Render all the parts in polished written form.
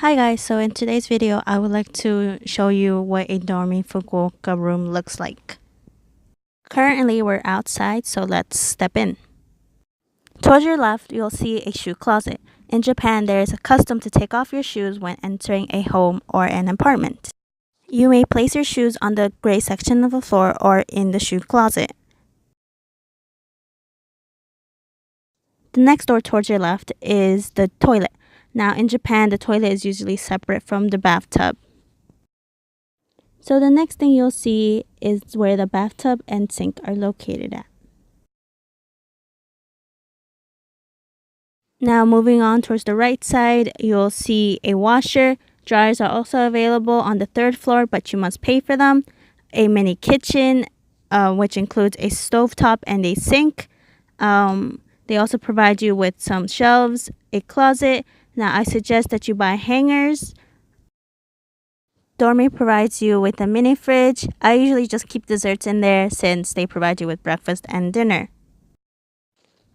Hi guys, so in today's video, I would like to show you what a Dormy Fukuoka room looks like. Currently, we're outside, so let's step in. Towards your left, you'll see a shoe closet. In Japan, there is a custom to take off your shoes when entering a home or an apartment. You may place your shoes on the gray section of the floor or in the shoe closet. The next door towards your left is the toilet. Now in Japan, the toilet is usually separate from the bathtub. So the next thing you'll see is where the bathtub and sink are located at. Now moving on towards the right side, you'll see a washer. Dryers are also available on the third floor, but you must pay for them. A mini kitchen, which includes a stovetop and a sink. They also provide you with some shelves, a closet. Now I suggest that you buy hangers. Dormy provides you with a mini fridge. I usually just keep desserts in there since they provide you with breakfast and dinner.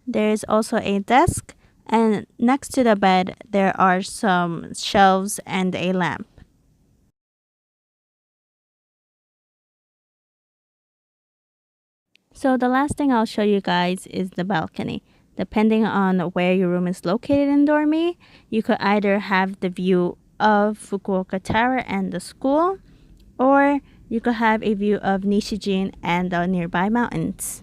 There is also a desk, and next to the bed there are some shelves and a lamp. So the last thing I'll show you guys is the balcony. Depending on where your room is located in Dormy, you could either have the view of Fukuoka Tower and the school, or you could have a view of Nishijin and the nearby mountains.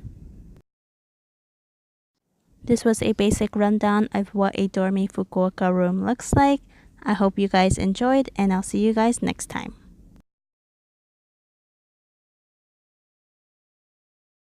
This was a basic rundown of what a Dormy Fukuoka room looks like. I hope you guys enjoyed, and I'll see you guys next time.